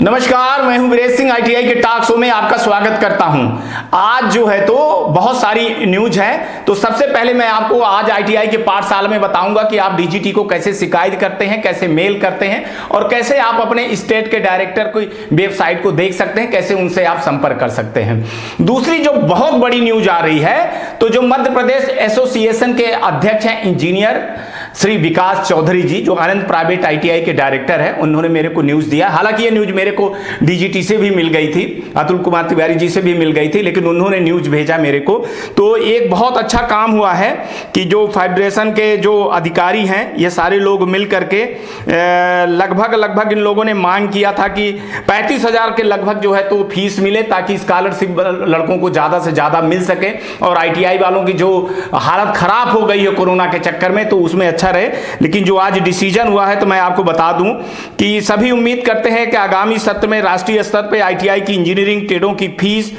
नमस्कार, मैं हूं वीरेश सिंह। आईटीआई के टॉक शो में आपका स्वागत करता हूं। आज जो है तो बहुत सारी न्यूज है। तो सबसे पहले मैं आपको आज आईटीआई के पाठशाला में बताऊंगा कि आप डीजीटी को कैसे शिकायत करते हैं, कैसे मेल करते हैं और कैसे आप अपने स्टेट के डायरेक्टर की वेबसाइट को देख सकते हैं, कैसे उनसे आप संपर्क कर सकते हैं। दूसरी जो बहुत बड़ी न्यूज आ रही है, तो जो मध्य प्रदेश एसोसिएशन के अध्यक्ष हैं इंजीनियर श्री विकास चौधरी जी, जो आनंद प्राइवेट आईटीआई के डायरेक्टर हैं, उन्होंने मेरे को न्यूज दिया। हालांकि ये न्यूज मेरे को डीजीटी से भी मिल गई थी, अतुल कुमार तिवारी जी से भी मिल गई थी, लेकिन उन्होंने न्यूज भेजा मेरे को। तो एक बहुत अच्छा काम हुआ है कि जो फेडरेशन के जो अधिकारी हैं, ये सारे लोग मिल करके लगभग इन लोगों ने मांग किया था कि 35,000 के लगभग जो है तो फीस मिले, ताकि स्कॉलरशिप लड़कों को ज्यादा से ज्यादा मिल सके और आईटीआई वालों की जो हालत खराब हो गई है कोरोना के चक्कर में, तो उसमें अच्छा रहे। लेकिन जो आज डिसीजन हुआ है, तो मैं आपको बता दूं कि सभी उम्मीद करते हैं कि आगामी सत्र में राष्ट्रीय स्तर पर आईटीआई की इंजीनियरिंग ट्रेडों की फीस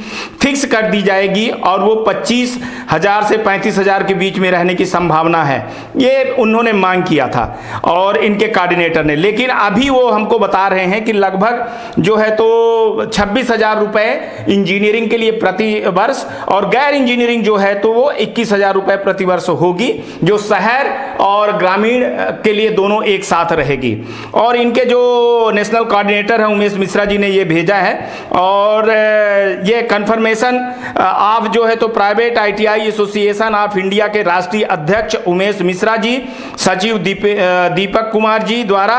फिक्स कर दी जाएगी और वो 25,000 से 35,000 के बीच में रहने की संभावना है। ये उन्होंने मांग किया था और इनके कोऑर्डिनेटर ने। लेकिन अभी वो हमको बता रहे हैं कि लगभग जो है तो 26,000 रुपए इंजीनियरिंग के लिए प्रति वर्ष और गैर इंजीनियरिंग जो है तो वो 21,000 रुपए प्रति वर्ष होगी, जो शहर और ग्रामीण के लिए दोनों एक साथ रहेगी। और इनके जो नेशनल कोऑर्डिनेटर है उमेश मिश्रा जी ने ये भेजा है और ये कंफर्मेशन आप जो है तो private ITI association of India के राष्ट्रीय अध्यक्ष उमेश मिश्रा जी, सचिव दीपक कुमार जी द्वारा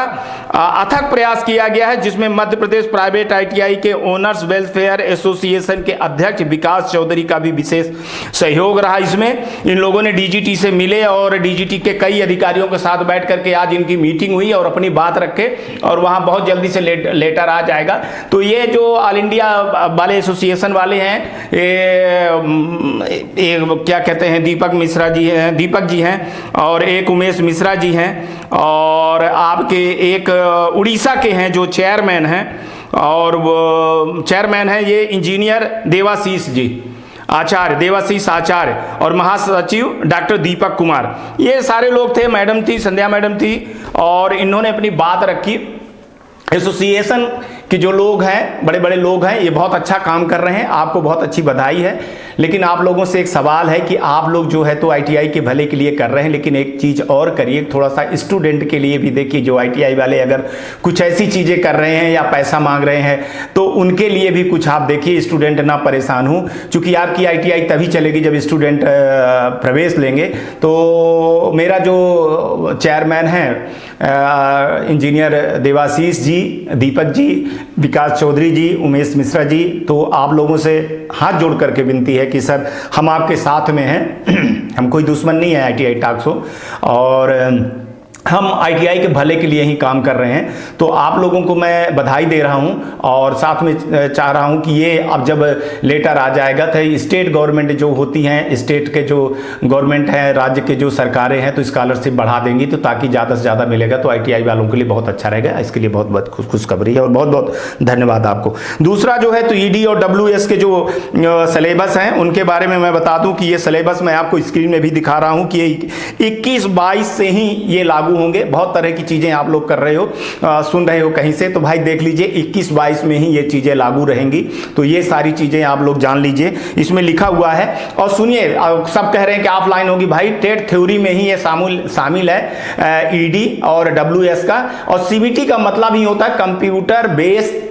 अथक प्रयास किया गया है, जिसमें मध्य प्रदेश प्राइवेट आईटीआई के ओनर्स वेलफेयर एसोसिएशन के अध्यक्ष विकास चौधरी का भी विशेष सहयोग रहा। इसमें इन लोगों ने डीजीटी से मिले और डीजीटी के कई अधिकारियों के साथ बैठ करके आज इनकी मीटिंग हुई और अपनी बात रखे और वहां बहुत जल्दी से लेटर आ जाएगा। तो ये जो ऑल इंडिया वाले एसोसिएशन वाले हैं, ये क्या कहते हैं, दीपक जी हैं और एक उमेश मिश्रा जी हैं और आपके एक उड़ीसा के हैं जो चेयरमैन हैं, और वो चेयरमैन है ये इंजीनियर देवाशीष जी आचार्य, देवाशीष आचार्य, और महासचिव डॉक्टर दीपक कुमार। ये सारे लोग थे, मैडम थी, संध्या मैडम थी, और इन्होंने अपनी बात रखी। एसोसिएशन के जो लोग हैं, बड़े बड़े लोग हैं, ये बहुत अच्छा काम कर रहे हैं, आपको बहुत अच्छी बधाई है। लेकिन आप लोगों से एक सवाल है कि आप लोग जो है तो आईटीआई के भले के लिए कर रहे हैं, लेकिन एक चीज़ और करिए, थोड़ा सा स्टूडेंट के लिए भी देखिए। जो आईटीआई वाले अगर कुछ ऐसी चीज़ें कर रहे हैं या पैसा मांग रहे हैं, तो उनके लिए भी कुछ आप देखिए, स्टूडेंट ना परेशान हो, क्योंकि आपकी आईटीआई तभी चलेगी जब स्टूडेंट प्रवेश लेंगे। तो मेरा जो चेयरमैन है इंजीनियर देवाशीष जी, दीपक जी, विकास चौधरी जी, उमेश मिश्रा जी, तो आप लोगों से हाथ जोड़ करके विनती है कि सर हम आपके साथ में हैं। हम कोई दुश्मन नहीं है आईटीआई टॉक शो, और हम आईटीआई के भले के लिए ही काम कर रहे हैं। तो आप लोगों को मैं बधाई दे रहा हूं और साथ में चाह रहा हूं कि ये अब जब लेटर आ जाएगा तो स्टेट गवर्नमेंट जो होती हैं, स्टेट के जो गवर्नमेंट हैं, राज्य के जो सरकारें हैं, तो स्कॉलरशिप बढ़ा देंगी, तो ताकि ज़्यादा से ज़्यादा मिलेगा, तो आईटीआई वालों के लिए बहुत अच्छा रहेगा। इसके लिए बहुत बहुत खुशखबरी है और बहुत बहुत धन्यवाद आपको। दूसरा जो है तो ईडी और डब्ल्यूएस के जो सिलेबस हैं, उनके बारे में मैं बता दूँ कि ये सिलेबस मैं आपको स्क्रीन में भी दिखा रहा हूँ कि 21-22 से ही ये लागू होंगे। बहुत तरह की चीजें आप लोग कर रहे हो, सुन रहे हो कहीं से, तो भाई देख लीजिए 21-22 में ही ये चीजें लागू रहेंगी। तो ये सारी चीजें आप लोग जान लीजिए, इसमें लिखा हुआ है। और सुनिए, सब कह रहे हैं कि ऑफलाइन होगी, भाई टेट थ्योरी में ही ये शामिल है, ईडी और डब्ल्यूएस का। और सीबीटी का मतलब ही होता है कंप्यूटर बेस्ड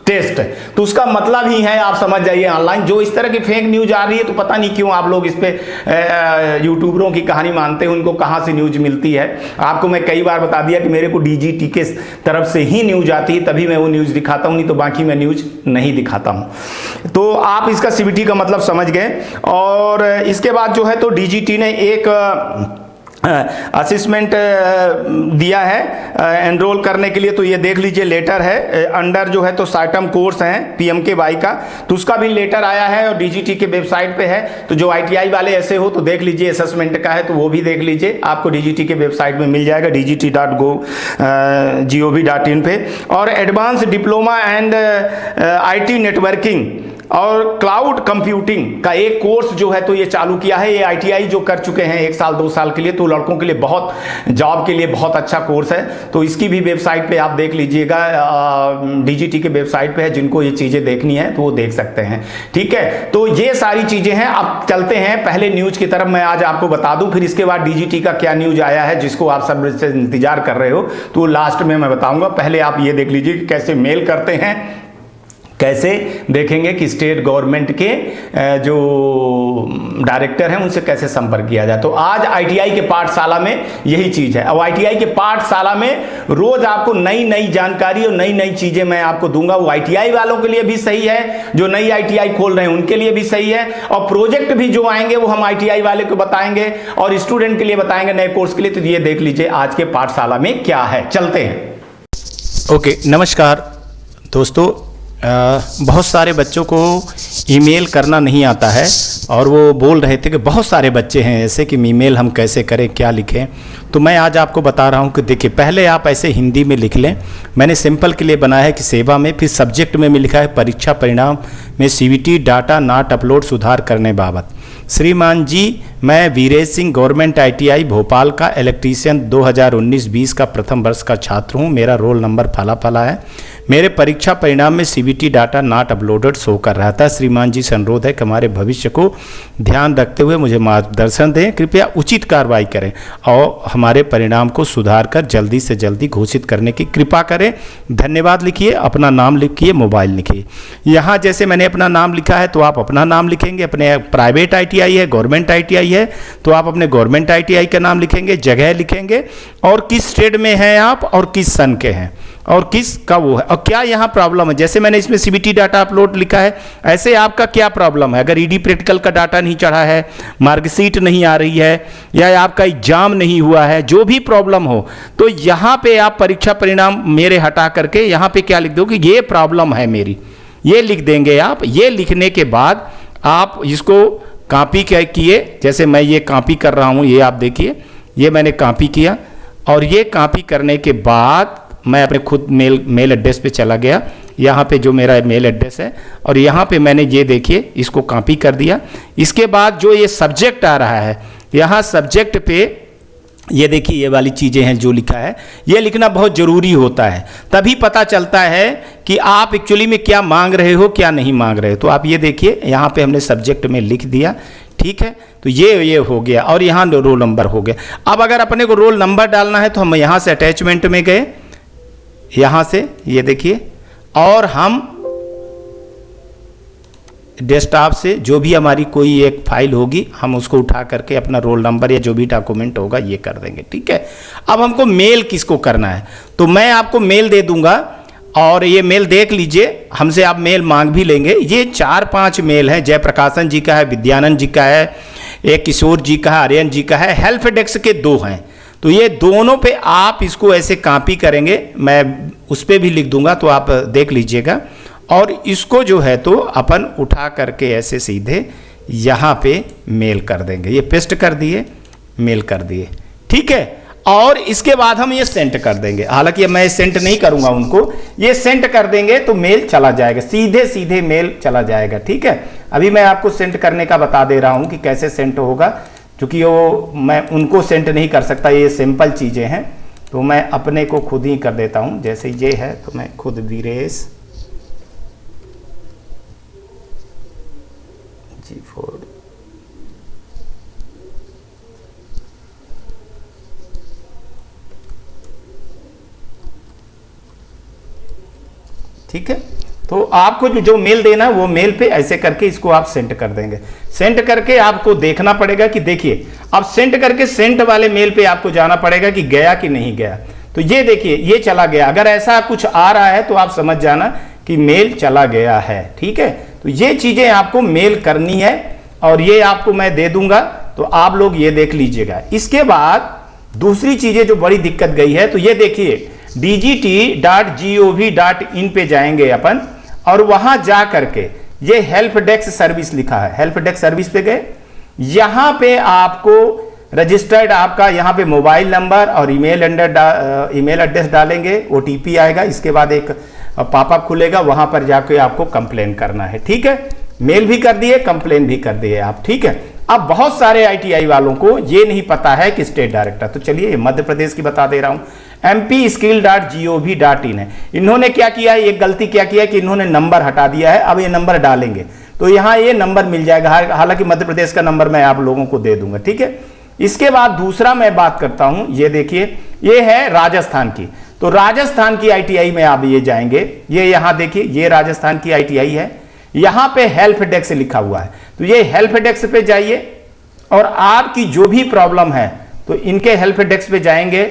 टेस्ट, तो उसका मतलब ही है, आप समझ जाइए, ऑनलाइन। जो इस तरह की फेक न्यूज आ रही है, तो पता नहीं क्यों आप लोग इस पे यूट्यूबरों की कहानी मानते हैं, उनको कहाँ से न्यूज मिलती है। आपको मैं कई बार बता दिया कि मेरे को डीजीटी के तरफ से ही न्यूज आती है, तभी मैं वो न्यूज दिखाता हूँ, नहीं तो बाकी मैं न्यूज नहीं दिखाता हूँ। तो आप इसका सीबीटी का मतलब समझ गए। और इसके बाद जो है तो डीजीटी ने एक असिस्मेंट दिया है एनरोल करने के लिए। तो ये देख लीजिए, लेटर है अंडर जो है तो साइटम कोर्स है पीएमकेवाई का, तो उसका भी लेटर आया है और डीजीटी के वेबसाइट पे है। तो जो आईटीआई वाले ऐसे हो तो देख लीजिए, असेसमेंट का है तो वो भी देख लीजिए, आपको डीजीटी के वेबसाइट में मिल जाएगा, dgt.gov.in पे। और advance diploma and IT networking और क्लाउड कंप्यूटिंग का एक कोर्स जो है तो ये चालू किया है। ये ITI जो कर चुके हैं 1 साल 2 साल के लिए, तो लड़कों के लिए बहुत, जॉब के लिए बहुत अच्छा कोर्स है। तो इसकी भी वेबसाइट पे आप देख लीजिएगा, DGT के वेबसाइट पे है, जिनको ये चीज़ें देखनी है तो वो देख सकते हैं। ठीक है, तो ये सारी चीज़ें हैं। अब चलते हैं पहले न्यूज की तरफ, मैं आज आपको बता दूं, फिर इसके बाद DGT का क्या न्यूज आया है जिसको आप सब से इंतजार कर रहे हो, तो लास्ट में मैं बताऊंगा। पहले आप ये देख लीजिए कि कैसे मेल करते हैं, कैसे देखेंगे कि स्टेट गवर्नमेंट के जो डायरेक्टर हैं उनसे कैसे संपर्क किया जाए। तो आज ITI के पाठशाला में यही चीज़ है। अब ITI के पाठशाला में रोज आपको नई नई जानकारी और नई नई चीज़ें मैं आपको दूंगा। वो ITI वालों के लिए भी सही है, जो नई ITI खोल रहे हैं उनके लिए भी सही है, और प्रोजेक्ट भी जो आएंगे वो हम ITI वाले को बताएंगे और स्टूडेंट के लिए बताएंगे नए कोर्स के लिए। तो ये देख लीजिए आज के पाठशाला में क्या है, चलते हैं। ओके, नमस्कार दोस्तों। बहुत सारे बच्चों को ईमेल करना नहीं आता है और वो बोल रहे थे कि बहुत सारे बच्चे हैं ऐसे कि ईमेल हम कैसे करें, क्या लिखें। तो मैं आज आपको बता रहा हूं कि देखिए, पहले आप ऐसे हिंदी में लिख लें। मैंने सिंपल के लिए बनाया है कि सेवा में, फिर सब्जेक्ट में लिखा है परीक्षा परिणाम में CVT डाटा नॉट अपलोड सुधार करने बाबत। श्रीमान जी, मैं वीरेश सिंह गवर्नमेंट ITI भोपाल का इलेक्ट्रीशियन 2019-20 का प्रथम वर्ष का छात्र हूं। मेरा रोल नंबर फला फला है। मेरे परीक्षा परिणाम में CVT data not uploaded show कर रहा था। श्रीमान जी से अनुरोध है कि हमारे भविष्य को ध्यान रखते हुए मुझे मार्गदर्शन दें, कृपया उचित कार्रवाई करें और हमारे परिणाम को सुधार कर जल्दी से जल्दी घोषित करने की कृपा करें। धन्यवाद लिखिए, अपना नाम लिखिए, मोबाइल लिखिए। यहाँ जैसे मैंने अपना नाम लिखा है तो आप अपना नाम लिखेंगे। अपने प्राइवेट ITI है, गवर्नमेंट ITI है तो आप अपने गवर्नमेंट ITI का नाम लिखेंगे, जगह लिखेंगे और किस स्टेट में हैं आप और किस सन के हैं और किस का वो है और क्या यहाँ प्रॉब्लम है। जैसे मैंने इसमें CVT डाटा अपलोड लिखा है, ऐसे आपका क्या प्रॉब्लम है। अगर ED प्रैक्टिकल का डाटा नहीं चढ़ा है, मार्कशीट नहीं आ रही है या आपका एग्जाम नहीं हुआ है, जो भी प्रॉब्लम हो, तो यहाँ पे आप परीक्षा परिणाम मेरे हटा करके यहाँ पे क्या लिख दो कि ये प्रॉब्लम है मेरी, ये लिख देंगे आप। ये लिखने के बाद आप इसको कॉपी किए, जैसे मैं ये कॉपी कर रहा हूँ, ये आप देखिए, ये मैंने कॉपी किया और ये कॉपी करने के बाद मैं अपने खुद मेल एड्रेस पे चला गया। यहाँ पे जो मेरा मेल एड्रेस है और यहाँ पे मैंने ये देखिए इसको कॉपी कर दिया। इसके बाद जो ये सब्जेक्ट आ रहा है, यहाँ सब्जेक्ट पे ये देखिए ये वाली चीज़ें हैं जो लिखा है, ये लिखना बहुत ज़रूरी होता है, तभी पता चलता है कि आप एक्चुअली में क्या मांग रहे हो क्या नहीं मांग रहे हो। तो आप ये देखिए यहाँ पे हमने सब्जेक्ट में लिख दिया, ठीक है। तो ये हो गया और यहाँ रोल नंबर हो गया। अब अगर अपने को रोल नंबर डालना है तो हम यहाँ से अटैचमेंट में गए, यहाँ से ये देखिए, और हम डेस्कटॉप से जो भी हमारी कोई एक फाइल होगी हम उसको उठा करके अपना रोल नंबर या जो भी डॉक्यूमेंट होगा ये कर देंगे, ठीक है। अब हमको मेल किसको करना है, तो मैं आपको मेल दे दूंगा और ये मेल देख लीजिए, हमसे आप मेल मांग भी लेंगे। ये 4-5 मेल हैं। जयप्रकाशन जी का है, विद्यानंद जी का है, एक किशोर जी का है, आर्यन जी का है, हेल्प डेस्क के 2 हैं। तो ये दोनों पे आप इसको ऐसे कॉपी करेंगे, मैं उस पर भी लिख दूंगा तो आप देख लीजिएगा। और इसको जो है तो अपन उठा करके ऐसे सीधे यहाँ पे मेल कर देंगे। ये पेस्ट कर दिए, मेल कर दिए, ठीक है। और इसके बाद हम ये सेंड कर देंगे। हालांकि मैं सेंड नहीं करूंगा उनको, ये सेंड कर देंगे तो मेल चला जाएगा, सीधे सीधे मेल चला जाएगा, ठीक है। अभी मैं आपको सेंड करने का बता दे रहा हूं कि कैसे सेंड होगा, क्योंकि वो मैं उनको सेंड नहीं कर सकता, ये सिंपल चीज़ें हैं। तो मैं अपने को खुद ही कर देता हूं। जैसे ये है तो मैं खुद वीरेश G4 ठीक है। तो आपको जो मेल देना है वो मेल पे ऐसे करके इसको आप सेंड कर देंगे। सेंड करके आपको देखना पड़ेगा कि देखिए, अब सेंड करके सेंड वाले मेल पे आपको जाना पड़ेगा कि गया कि नहीं गया। तो ये देखिए ये चला गया। अगर ऐसा कुछ आ रहा है तो आप समझ जाना कि मेल चला गया है, ठीक है। तो ये चीजें आपको मेल करनी है और ये आपको मैं दे दूंगा, तो आप लोग ये देख लीजिएगा। इसके बाद दूसरी चीजें जो बड़ी दिक्कत गई है, तो ये देखिए dgt.gov.in पे जाएंगे अपन और वहां जा करके ये हेल्प डेस्क सर्विस लिखा है, हेल्प डेस्क सर्विस पे गए। यहां पे आपको रजिस्टर्ड आपका यहाँ पे मोबाइल नंबर और ईमेल एड्रेस डालेंगे, OTP आएगा। इसके बाद एक पॉपअप खुलेगा, वहां पर जाके आपको कंप्लेन करना है, ठीक है। मेल भी कर दिए, कंप्लेन भी कर दिए आप, ठीक है। अब बहुत सारे ITI वालों को ये नहीं पता है कि स्टेट डायरेक्टर, तो चलिए मध्य प्रदेश की बता दे रहा हूं, mpskill.gov.in है। इन्होंने क्या किया है, एक गलती क्या किया है कि इन्होंने नंबर हटा दिया है। अब ये नंबर डालेंगे तो यहां ये नंबर मिल जाएगा, हालांकि मध्य प्रदेश का नंबर मैं आप लोगों को दे दूंगा, ठीक है। इसके बाद दूसरा मैं बात करता हूं, ये देखिए ये है राजस्थान की, तो राजस्थान की ITI में आप ये जाएंगे, ये यहां देखिए ये राजस्थान की ITI है, यहां पे हेल्प डेस्क लिखा हुआ है, तो ये हेल्प डेस्क पे जाइए और आपकी जो भी प्रॉब्लम है तो इनके हेल्प डेस्क पे जाएंगे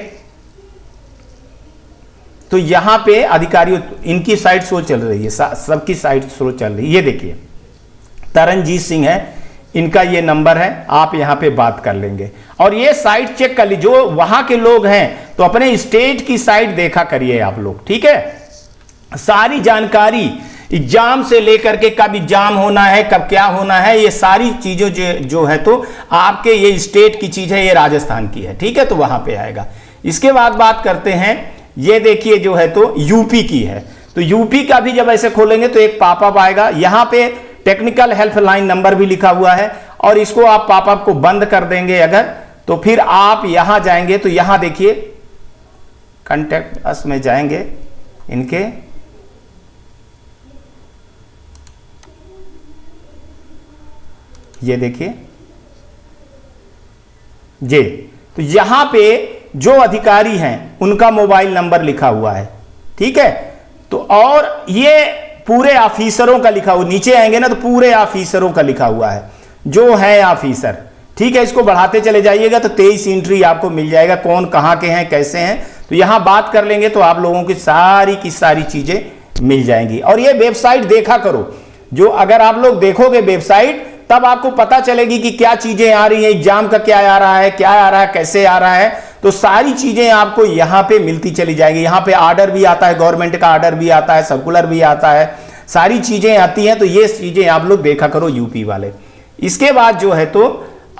तो यहां पे अधिकारियों इनकी साइट शो चल रही है, सबकी साइट शो चल रही है। ये देखिए तरनजीत सिंह है, इनका ये नंबर है, आप यहां पे बात कर लेंगे और ये साइट चेक कर लीजिए। जो वहां के लोग हैं तो अपने स्टेट की साइट देखा करिए आप लोग, ठीक है। सारी जानकारी एग्जाम से लेकर के कब एग्जाम होना है, कब क्या होना है, ये सारी चीजें जो है तो आपके ये स्टेट की चीज है, ये राजस्थान की है, ठीक है, तो वहां पे आएगा। इसके बाद बात करते हैं, ये देखिए जो है तो यूपी की है, तो यूपी का भी जब ऐसे खोलेंगे तो एक पॉपअप आएगा, यहां पे टेक्निकल हेल्पलाइन नंबर भी लिखा हुआ है और इसको आप पॉपअप को बंद कर देंगे अगर, तो फिर आप यहां जाएंगे तो यहां देखिए कॉन्टैक्ट अस में जाएंगे इनके, ये देखिए ये, तो यहां पे जो अधिकारी हैं उनका मोबाइल नंबर लिखा हुआ है, ठीक है। तो और ये पूरे ऑफिसरों का लिखा हुआ, नीचे आएंगे ना तो पूरे ऑफिसरों का लिखा हुआ है जो है ऑफिसर, ठीक है। इसको बढ़ाते चले जाइएगा तो 23 एंट्री आपको मिल जाएगा, कौन कहां के हैं कैसे हैं, तो यहां बात कर लेंगे तो आप लोगों की सारी चीजें मिल जाएंगी। और ये वेबसाइट देखा करो, जो अगर आप लोग देखोगे वेबसाइट तब आपको पता चलेगी कि क्या चीजें आ रही है, एग्जाम का क्या आ रहा है, क्या आ रहा है, कैसे आ रहा है, तो सारी चीजें आपको यहां पे मिलती चली जाएगी। यहां पे ऑर्डर भी आता है, गवर्नमेंट का ऑर्डर भी आता है, सर्कुलर भी आता है, सारी चीजें आती हैं, तो ये चीजें आप लोग देखा करो यूपी वाले। इसके बाद जो है तो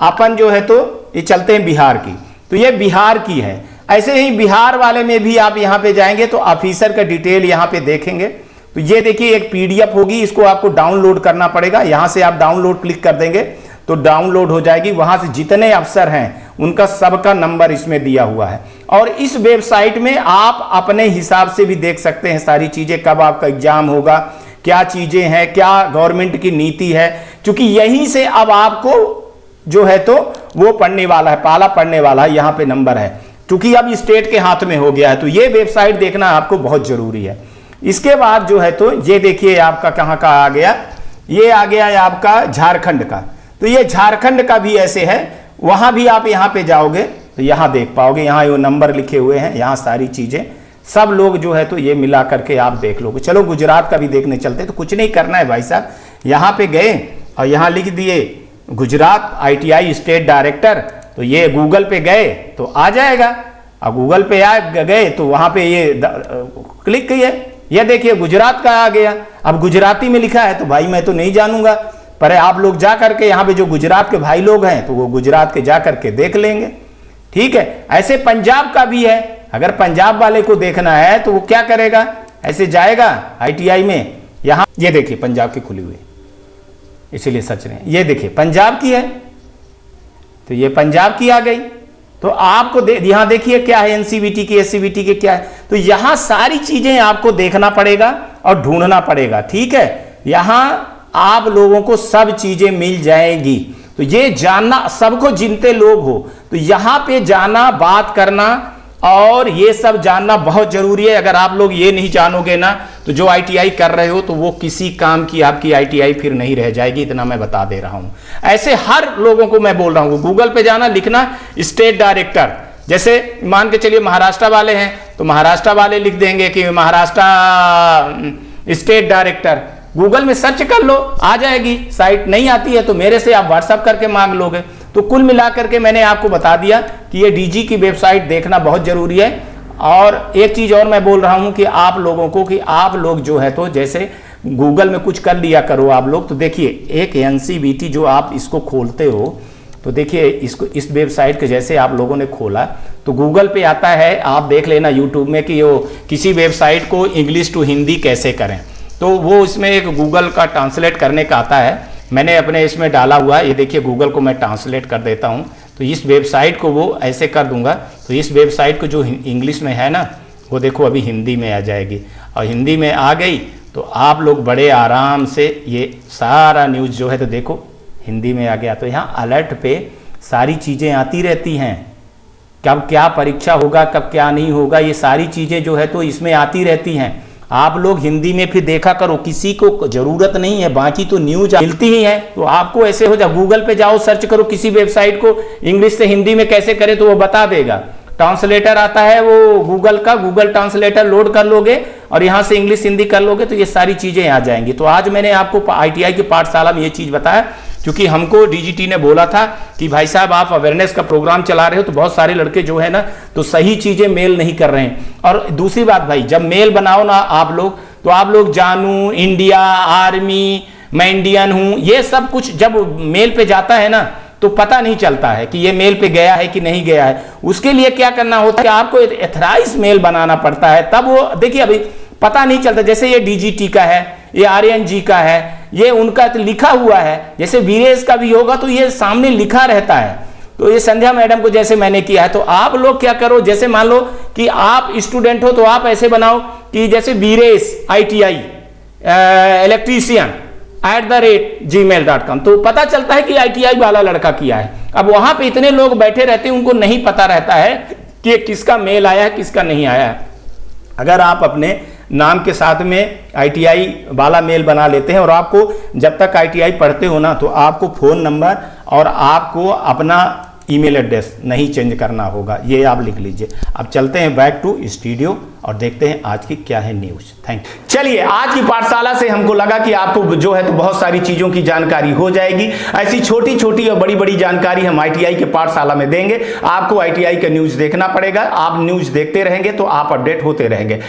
अपन जो है तो ये चलते हैं बिहार की, तो ये बिहार की है। ऐसे ही बिहार वाले में भी आप यहां पे जाएंगे तो ऑफिसर का डिटेल यहां पे देखेंगे, तो ये देखिए एक PDF होगी, इसको आपको डाउनलोड करना पड़ेगा, यहां से आप डाउनलोड क्लिक कर देंगे तो डाउनलोड हो जाएगी। वहां से जितने अफसर हैं उनका सबका नंबर इसमें दिया हुआ है और इस वेबसाइट में आप अपने हिसाब से भी देख सकते हैं सारी चीजें, कब आपका एग्जाम होगा, क्या चीजें हैं, क्या गवर्नमेंट की नीति है, क्योंकि यहीं से अब आपको जो है तो वो पढ़ने वाला है, पाला पढ़ने वाला है, यहां पे नंबर है, क्योंकि अब स्टेट के हाथ में हो गया है, तो ये वेबसाइट देखना आपको बहुत जरूरी है। इसके बाद जो है तो ये देखिए आपका कहां का आ गया, ये आ गया है आपका झारखंड का, तो ये झारखंड का भी ऐसे है, वहां भी आप यहां पे जाओगे तो यहां देख पाओगे, यहां ये नंबर लिखे हुए हैं, यहां सारी चीजें सब लोग जो है तो ये मिला करके आप देख लोगे। चलो गुजरात का भी देखने चलते, तो कुछ नहीं करना है भाई साहब, यहां पे गए और यहां लिख दिए गुजरात ITI स्टेट डायरेक्टर, तो ये गूगल पे गए तो आ जाएगा, अब गूगल पे आ गए तो वहां पे ये क्लिक किए, ये देखिए गुजरात का आ गया। अब गुजराती में लिखा है तो भाई मैं तो नहीं जानूंगा, पर आप लोग जा करके यहाँ पे जो गुजरात के भाई लोग हैं तो वो गुजरात के जा करके देख लेंगे, ठीक है। ऐसे पंजाब का भी है, अगर पंजाब वाले को देखना है तो वो क्या करेगा, ऐसे जाएगा ITI में, यहाँ ये देखिए पंजाब की खुली हुई, इसीलिए सच रहे हैं, ये देखिए पंजाब की है, तो ये पंजाब की आ गई, तो आपको यहां देखिए क्या है, NCVT की, SCVT के क्या है, तो यहां सारी चीजें आपको देखना पड़ेगा और ढूंढना पड़ेगा, ठीक है। यहां आप लोगों को सब चीजें मिल जाएगी, तो ये जानना, सबको जिनते लोग हो तो यहां पे जाना, बात करना और ये सब जानना बहुत जरूरी है। अगर आप लोग ये नहीं जानोगे ना तो जो ITI कर रहे हो तो वो किसी काम की आपकी ITI फिर नहीं रह जाएगी, इतना मैं बता दे रहा हूं। ऐसे हर लोगों को मैं बोल रहा हूं, गूगल पे जाना, लिखना स्टेट डायरेक्टर, जैसे मान के चलिए महाराष्ट्र वाले हैं तो महाराष्ट्र वाले लिख देंगे कि महाराष्ट्र स्टेट डायरेक्टर, गूगल में सर्च कर लो आ जाएगी साइट, नहीं आती है तो मेरे से आप व्हाट्सएप करके मांग लोगे। तो कुल मिलाकर के मैंने आपको बता दिया कि ये DG की वेबसाइट देखना बहुत जरूरी है। और एक चीज और मैं बोल रहा हूं कि आप लोगों को, कि आप लोग जो है तो जैसे गूगल में कुछ कर लिया करो आप लोग, तो देखिए एक NCVT जो आप इसको खोलते हो तो देखिए इसको, इस वेबसाइट के जैसे आप लोगों ने खोला तो गूगल पे आता है, आप देख लेना यूट्यूब में कि वो किसी वेबसाइट को इंग्लिश टू हिंदी कैसे करें, तो वो इसमें एक गूगल का ट्रांसलेट करने का आता है, मैंने अपने इसमें डाला हुआ है। ये देखिए गूगल को मैं ट्रांसलेट कर देता हूँ, तो इस वेबसाइट को वो ऐसे कर दूंगा, तो इस वेबसाइट को जो इंग्लिश में है ना, वो देखो अभी हिंदी में आ जाएगी, और हिंदी में आ गई तो आप लोग बड़े आराम से ये सारा न्यूज़ जो है तो देखो हिंदी में आ गया। तो यहाँ अलर्ट पे सारी चीज़ें आती रहती हैं, कब क्या परीक्षा होगा, कब क्या नहीं होगा, ये सारी चीज़ें जो है तो इसमें आती रहती हैं। आप लोग हिंदी में फिर देखा करो, किसी को ज़रूरत नहीं है, बाकी तो न्यूज मिलती ही है। तो आपको ऐसे हो जाए, गूगल पे जाओ, सर्च करो किसी वेबसाइट को इंग्लिश से हिंदी में कैसे करें, तो वो बता देगा। ट्रांसलेटर आता है वो गूगल का, गूगल ट्रांसलेटर लोड कर लोगे और यहाँ से इंग्लिश हिंदी कर लोगे तो ये सारी चीज़ें आ जाएंगी। तो आज मैंने आपको ITI की पाठशाला में ये चीज़ बताया, क्योंकि हमको DGT ने बोला था कि भाई साहब आप अवेयरनेस का प्रोग्राम चला रहे हो, तो बहुत सारे लड़के जो है ना तो सही चीज़ें मेल नहीं कर रहे हैं। और दूसरी बात भाई, जब मेल बनाओ ना आप लोग, तो आप लोग जानू, इंडिया, आर्मी, मैं इंडियन हूँ, ये सब कुछ जब मेल पे जाता है ना तो पता नहीं चलता है कि ये मेल पे गया है कि नहीं गया है। उसके लिए क्या करना होता है कि आपको एथराइज मेल बनाना पड़ता है, तब वो देखिए अभी पता नहीं चलता। जैसे ये DGT का है, ये RNG का है, ये उनका तो लिखा हुआ है, जैसे वीरेश का भी होगा तो ये सामने लिखा रहता है। तो ये संध्या मैडम को जैसे मैंने किया है, तो आप लोग क्या करो, जैसे मान लो कि आप स्टूडेंट हो तो आप ऐसे बनाओ कि जैसे वीरेश ITI इलेक्ट्रीशियन @gmail.com, तो पता चलता है कि ITI वाला लड़का किया है। अब वहां पे इतने लोग बैठे रहते हैं, उनको नहीं पता रहता है कि किसका मेल आया है किसका नहीं आया है। अगर आप अपने नाम के साथ में ITI वाला मेल बना लेते हैं, और आपको जब तक ITI पढ़ते हो ना तो आपको फ़ोन नंबर और आपको अपना ईमेल एड्रेस नहीं चेंज करना होगा, ये आप लिख लीजिए। अब चलते हैं बैक टू स्टूडियो और देखते हैं आज की क्या है न्यूज़। Thank you. चलिए, आज की पाठशाला से हमको लगा कि आपको जो है तो बहुत सारी चीज़ों की जानकारी हो जाएगी। ऐसी छोटी छोटी और बड़ी बड़ी जानकारी हम ITI के पाठशाला में देंगे। आपको ITI का न्यूज़ देखना पड़ेगा, आप न्यूज़ देखते रहेंगे तो आप अपडेट होते रहेंगे।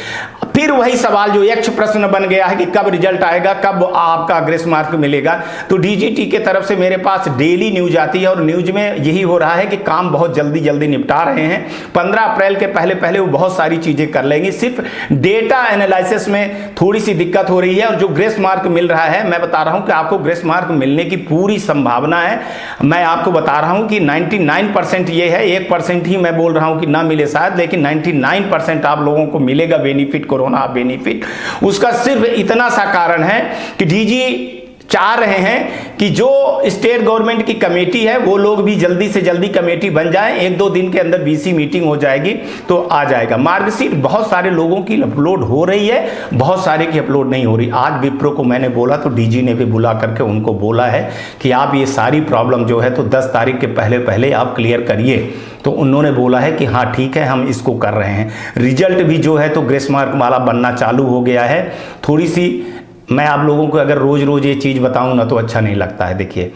फिर वही सवाल जो यक्ष प्रश्न बन गया है कि कब रिजल्ट आएगा, कब आपका ग्रेस मार्क मिलेगा, तो DGT के तरफ से मेरे पास डेली न्यूज आती है, और न्यूज में यही हो रहा है कि काम बहुत जल्दी जल्दी निपटा रहे हैं। 15 अप्रैल के पहले पहले वो बहुत सारी चीज़ें कर लेंगे। सिर्फ डेटा एनालिसिस में थोड़ी सी दिक्कत हो रही है, और जो ग्रेस मार्क मिल रहा है, मैं बता रहा हूं कि आपको ग्रेस मार्क मिलने की पूरी संभावना है। मैं आपको बता रहा हूं कि 99% ये है, 1% ही मैं बोल रहा हूं कि ना मिले शायद, लेकिन 99% आप लोगों को मिलेगा बेनिफिट, कोरोना बेनिफिट। उसका सिर्फ इतना सा कारण है कि DG चाह रहे हैं कि जो स्टेट गवर्नमेंट की कमेटी है वो लोग भी जल्दी से जल्दी कमेटी बन जाए, 1-2 दिन के अंदर BC मीटिंग हो जाएगी तो आ जाएगा। मार्कशीट बहुत सारे लोगों की अपलोड हो रही है, बहुत सारे की अपलोड नहीं हो रही। आज विप्रो को मैंने बोला तो DG ने भी बुला करके उनको बोला है कि आप ये सारी प्रॉब्लम जो है तो 10 तारीख के पहले पहले आप क्लियर करिए। तो उन्होंने बोला है कि हाँ ठीक है, हम इसको कर रहे हैं। रिजल्ट भी जो है तो ग्रेस मार्क वाला बनना चालू हो गया है। थोड़ी सी मैं आप लोगों को अगर रोज़ रोज़ ये चीज़ बताऊं ना तो अच्छा नहीं लगता है। देखिए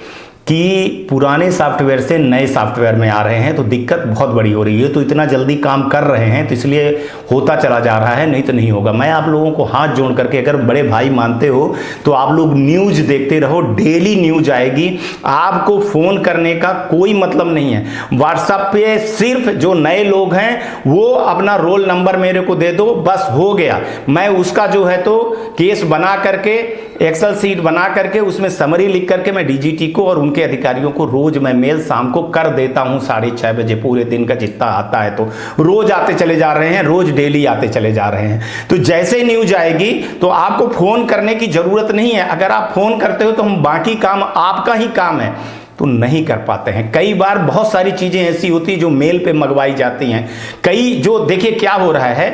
कि पुराने सॉफ्टवेयर से नए सॉफ्टवेयर में आ रहे हैं तो दिक्कत बहुत बड़ी हो रही है। तो इतना जल्दी काम कर रहे हैं तो इसलिए होता चला जा रहा है, नहीं तो नहीं होगा। मैं आप लोगों को हाथ जोड़ करके, अगर बड़े भाई मानते हो तो आप लोग न्यूज़ देखते रहो, डेली न्यूज़ आएगी। आपको फ़ोन करने का कोई मतलब नहीं है। व्हाट्सएप पे सिर्फ जो नए लोग हैं वो अपना रोल नंबर मेरे को दे दो, बस हो गया। मैं उसका जो है तो केस बना करके, एक्सेल सीट बना करके, उसमें समरी लिख करके मैं DGT को और उनके अधिकारियों को रोज मैं मेल शाम को कर देता हूं 6:30 बजे। पूरे दिन का जितना आता है तो रोज आते चले जा रहे हैं, रोज डेली आते चले जा रहे हैं। तो जैसे न्यूज आएगी तो आपको फोन करने की जरूरत नहीं है। अगर आप फोन करते हो तो हम बाकी काम, आपका ही काम है, तो नहीं कर पाते हैं। कई बार बहुत सारी चीजें ऐसी होती हैं जो मेल पे मंगवाई जाती हैं। कई जो देखिए क्या हो रहा है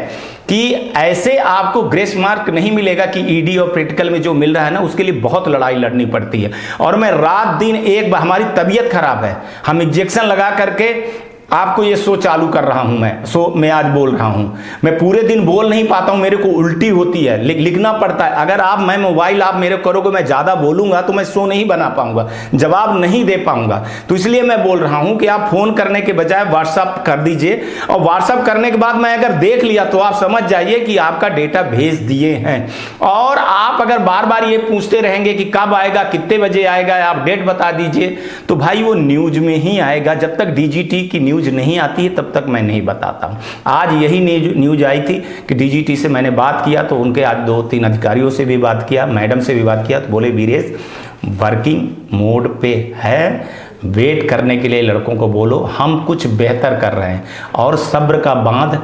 कि ऐसे आपको ग्रेस मार्क नहीं मिलेगा कि ED और प्रैक्टिकल में जो मिल रहा है ना, उसके लिए बहुत लड़ाई लड़नी पड़ती है। और मैं रात दिन एक बार, हमारी तबीयत खराब है, हम इंजेक्शन लगा करके आपको ये शो चालू कर रहा हूं। मैं आज बोल रहा हूं, मैं पूरे दिन बोल नहीं पाता हूं, मेरे को उल्टी होती है, लिखना पड़ता है। अगर मैं मोबाइल आप मेरे करोगे, मैं ज्यादा बोलूंगा तो मैं शो नहीं बना पाऊंगा, जवाब नहीं दे पाऊंगा। तो इसलिए मैं बोल रहा हूं कि आप फोन करने के बजाय व्हाट्सअप कर दीजिए, और व्हाट्सअप करने के बाद मैं अगर देख लिया तो आप समझ जाइए कि आपका डेटा भेज दिए हैं। और आप अगर बार बार ये पूछते रहेंगे कि कब आएगा, कितने बजे आएगा, आप डेट बता दीजिए, तो भाई वो न्यूज में ही आएगा। जब तक DGT की न्यूज न्यूज़ नहीं आती है तब तक मैं नहीं बताता हूँ। आज यही न्यूज़ आई थी कि डीजीटी से मैंने बात किया तो उनके आज 2-3 अधिकारियों से भी बात किया, मैडम से भी बात किया, तो बोले वीरेश वर्किंग मोड पे है, वेट करने के लिए लड़कों को बोलो, हम कुछ बेहतर कर रहे हैं। और सब्र का बांध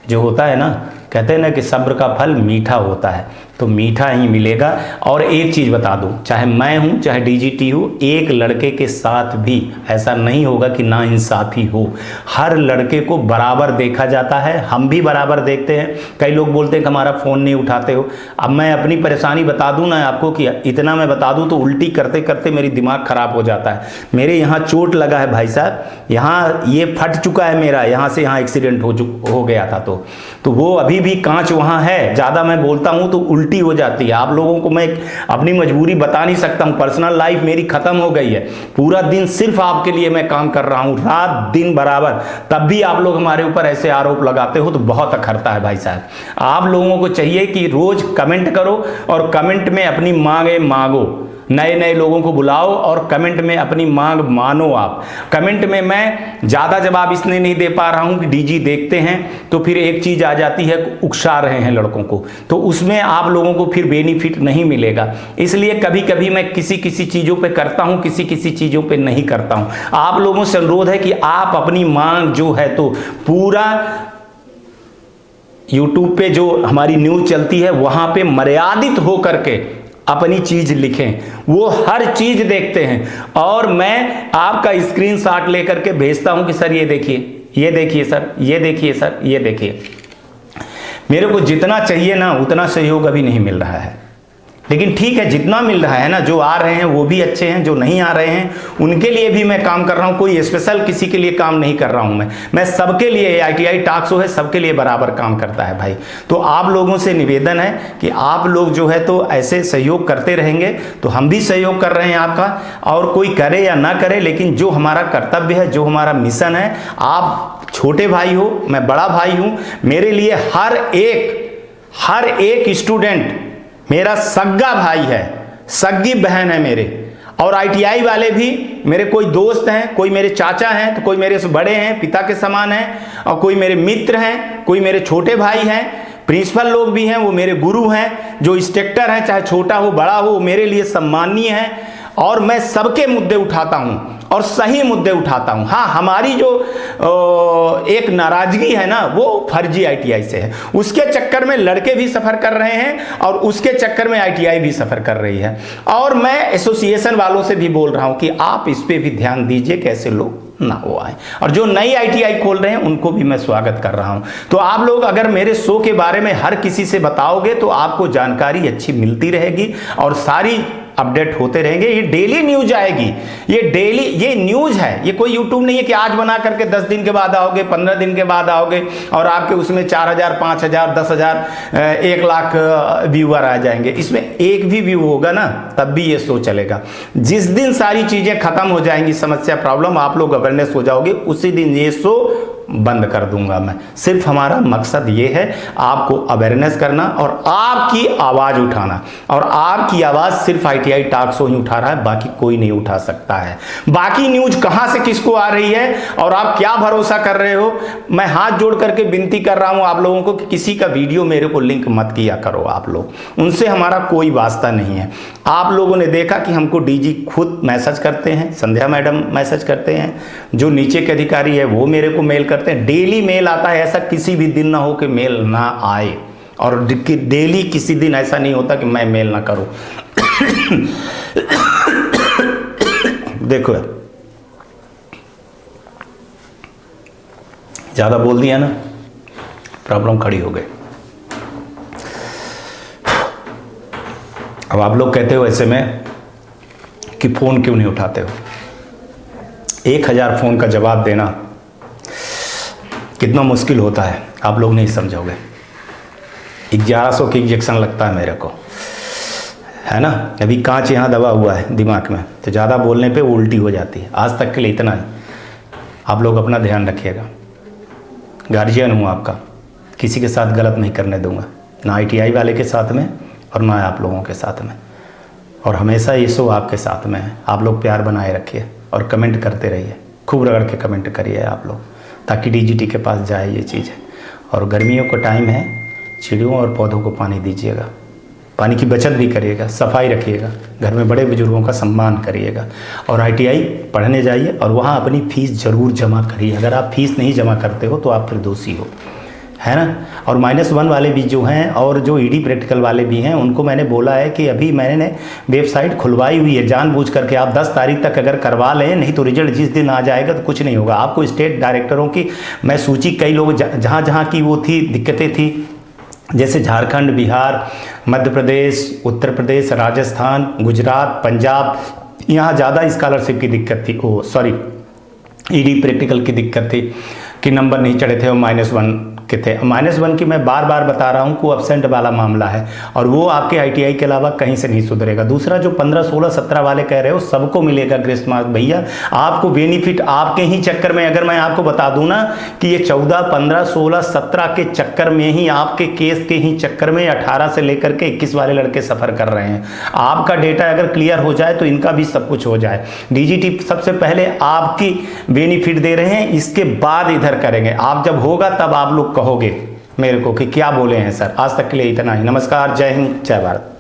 जो होता है ना, कहते हैं ना कि सब्र का फल मीठा होता है, तो मीठा ही मिलेगा। और एक चीज़ बता दूं, चाहे मैं हूं चाहे डीजीटी हो, एक लड़के के साथ भी ऐसा नहीं होगा कि नाइंसाफ़ी हो। हर लड़के को बराबर देखा जाता है, हम भी बराबर देखते हैं। कई लोग बोलते हैं कि हमारा फ़ोन नहीं उठाते हो। अब मैं अपनी परेशानी बता दूं ना आपको, कि इतना मैं बता दूं तो उल्टी करते करते मेरी दिमाग ख़राब हो जाता है। मेरे यहाँ चोट लगा है भाई साहब, यहाँ ये फट चुका है मेरा, यहाँ से यहाँ एक्सीडेंट हो गया था, तो वो अभी भी कांच वहाँ है। ज़्यादा मैं बोलता हूँ तो उल्टी हो जाती है। आप लोगों को मैं अपनी मजबूरी बता नहीं सकता हूँ। पर्सनल लाइफ मेरी खत्म हो गई है, पूरा दिन सिर्फ आपके लिए मैं काम कर रहा हूँ, रात दिन बराबर, तब भी आप लोग हमारे ऊपर ऐसे आरोप लगाते हो तो बहुत अखरता है भाई साहब। आप लोगों को चाहिए कि रोज कमेंट करो और कमेंट में अपनी मांगे मांगो, नए नए लोगों को बुलाओ और कमेंट में अपनी मांग मानो। आप कमेंट में मैं ज़्यादा जवाब इसलिए नहीं दे पा रहा हूं कि डीजी देखते हैं तो फिर एक चीज़ आ जाती है, उकसा रहे हैं लड़कों को, तो उसमें आप लोगों को फिर बेनिफिट नहीं मिलेगा। इसलिए कभी कभी मैं किसी किसी चीज़ों पे करता हूं, किसी किसी चीज़ों पे नहीं करता हूं। आप लोगों से अनुरोध है कि आप अपनी मांग जो है तो पूरा यूट्यूब पे जो हमारी न्यूज़ चलती है वहाँ पे मर्यादित हो करके अपनी चीज़ लिखें, वो हर चीज़ देखते हैं। और मैं आपका स्क्रीनशॉट लेकर के भेजता हूं कि सर ये देखिए, ये देखिए सर, ये देखिए सर, ये देखिए। मेरे को जितना चाहिए ना उतना सहयोग अभी नहीं मिल रहा है, लेकिन ठीक है जितना मिल रहा है ना, जो आ रहे हैं वो भी अच्छे हैं, जो नहीं आ रहे हैं उनके लिए भी मैं काम कर रहा हूं। कोई स्पेशल किसी के लिए काम नहीं कर रहा हूं मैं सबके लिए, ITI टॉक शो है सबके लिए बराबर काम करता है भाई। तो आप लोगों से निवेदन है कि आप लोग जो है तो ऐसे सहयोग करते रहेंगे तो हम भी सहयोग कर रहे हैं आपका, और कोई करे या ना करे, लेकिन जो हमारा कर्तव्य है, जो हमारा मिशन है, आप छोटे भाई हो, मैं बड़ा भाई हूं, मेरे लिए हर एक स्टूडेंट मेरा सग्गा भाई है, सग्गी बहन है मेरे। और ITI वाले भी मेरे कोई दोस्त हैं, कोई मेरे चाचा हैं, तो कोई मेरे से बड़े हैं, पिता के समान हैं, और कोई मेरे मित्र हैं, कोई मेरे छोटे भाई हैं, प्रिंसिपल लोग भी हैं, वो मेरे गुरु हैं। जो इंस्ट्रक्टर हैं, चाहे छोटा हो बड़ा हो, वो मेरे लिए सम्मानीय है। और मैं सबके मुद्दे उठाता हूं और सही मुद्दे उठाता हूं। हाँ, हमारी जो एक नाराजगी है ना, वो फर्जी ITI से है। उसके चक्कर में लड़के भी सफर कर रहे हैं और उसके चक्कर में ITI भी सफर कर रही है। और मैं एसोसिएशन वालों से भी बोल रहा हूं कि आप इस पे भी ध्यान दीजिए, कैसे लोग ना हो आए। और जो नई ITI खोल रहे हैं उनको भी मैं स्वागत कर रहा हूं। तो आप लोग अगर मेरे शो के बारे में हर किसी से बताओगे तो आपको जानकारी अच्छी मिलती रहेगी और सारी अपडेट होते रहेंगे। ये डेली न्यूज आएगी, ये डेली, ये न्यूज है, ये कोई यूट्यूब नहीं है कि आज बना करके 10 दिन के बाद आओगे, 15 दिन के बाद आओगे और आपके उसमें 4000, 5000, 10,000, 1 लाख व्यूअर आ जाएंगे। इसमें एक भी व्यू होगा ना तब भी ये शो चलेगा। जिस दिन सारी चीजें खत्म हो जाएंगी, समस्या प्रॉब्लम, आप लोग अवेयरनेस हो जाओगे, उसी दिन ये शो बंद कर दूंगा मैं। सिर्फ हमारा मकसद ये है आपको अवेयरनेस करना और आपकी आवाज उठाना, और आपकी आवाज सिर्फ ITI टॉक शो ही उठा रहा है, बाकी कोई नहीं उठा सकता है। बाकी न्यूज कहां से किसको आ रही है और आप क्या भरोसा कर रहे हो, मैं हाथ जोड़ करके विनती कर रहा हूं आप लोगों को कि किसी का वीडियो मेरे को लिंक मत किया करो। आप लोग, उनसे हमारा कोई वास्ता नहीं है। आप लोगों ने देखा कि हमको DG खुद मैसेज करते हैं, संध्या मैडम मैसेज करते हैं, जो नीचे के अधिकारी है वो मेरे को मेल करते हैं, डेली मेल आता है। ऐसा किसी भी दिन ना हो कि मेल ना आए, और डेली किसी दिन ऐसा नहीं होता कि मैं मेल ना करूं। देखो ज्यादा बोल दिया ना, प्रॉब्लम खड़ी हो गई। अब आप लोग कहते हो ऐसे में कि फोन क्यों नहीं उठाते हो। 1000 फोन का जवाब देना कितना मुश्किल होता है, आप लोग नहीं समझोगे। 1100 की इंजेक्शन लगता है मेरे को, है ना। अभी कांच यहाँ दबा हुआ है दिमाग में, तो ज़्यादा बोलने पे उल्टी हो जाती है। आज तक के लिए इतना ही। आप लोग अपना ध्यान रखिएगा। गार्जियन हूँ आपका, किसी के साथ गलत नहीं करने दूंगा, ना ITI वाले के साथ में और ना आप लोगों के साथ में। और हमेशा ये शो आपके साथ में है। आप लोग प्यार बनाए रखिए और कमेंट करते रहिए। खूब रगड़ के कमेंट करिए आप लोग, ताकि डीजीटी के पास जाए ये चीज़। और गर्मियों का टाइम है, चिड़ियों और पौधों को पानी दीजिएगा, पानी की बचत भी करिएगा, सफाई रखिएगा, घर में बड़े बुजुर्गों का सम्मान करिएगा, और ITI पढ़ने जाइए और वहाँ अपनी फ़ीस ज़रूर जमा करिए। अगर आप फीस नहीं जमा करते हो तो आप फिर दोषी हो, है ना। और -1 वाले भी जो हैं और जो ED प्रैक्टिकल वाले भी हैं, उनको मैंने बोला है कि अभी मैंने वेबसाइट खुलवाई हुई है जानबूझ करके, आप 10 तारीख तक अगर करवा लें, नहीं तो रिजल्ट जिस दिन आ जाएगा तो कुछ नहीं होगा। आपको स्टेट डायरेक्टरों की मैं सूची, कई लोग जहाँ जहाँ की वो थी दिक्कतें थी, जैसे झारखंड, बिहार, मध्य प्रदेश, उत्तर प्रदेश, राजस्थान, गुजरात, पंजाब, यहाँ ज़्यादा स्कॉलरशिप की दिक्कत थी, ED प्रैक्टिकल की दिक्कत थी कि नंबर नहीं चढ़े थे और -1 के थे। -1 की मैं बार बार बता रहा हूँ को एब्सेंट वाला मामला है, और वो आपके ITI के अलावा कहीं से नहीं सुधरेगा। दूसरा जो 15, 16, 17 वाले कह रहे हो, सबको मिलेगा ग्रेस मार्क भैया। आपको बेनिफिट आपके ही चक्कर में, अगर मैं आपको बता दूं ना कि ये 14, 15, 16, 17 के चक्कर में ही, आपके केस के ही चक्कर में 18 से लेकर के 21 वाले लड़के सफ़र कर रहे हैं। आपका डेटा अगर क्लियर हो जाए तो इनका भी सब कुछ हो जाए। DGT सबसे पहले आपकी बेनिफिट दे रहे हैं, इसके बाद इधर करेंगे। आप जब होगा तब आप लोग कहोगे मेरे को कि क्या बोले हैं सर। आज तक के लिए इतना ही। नमस्कार, जय हिंद, जय भारत।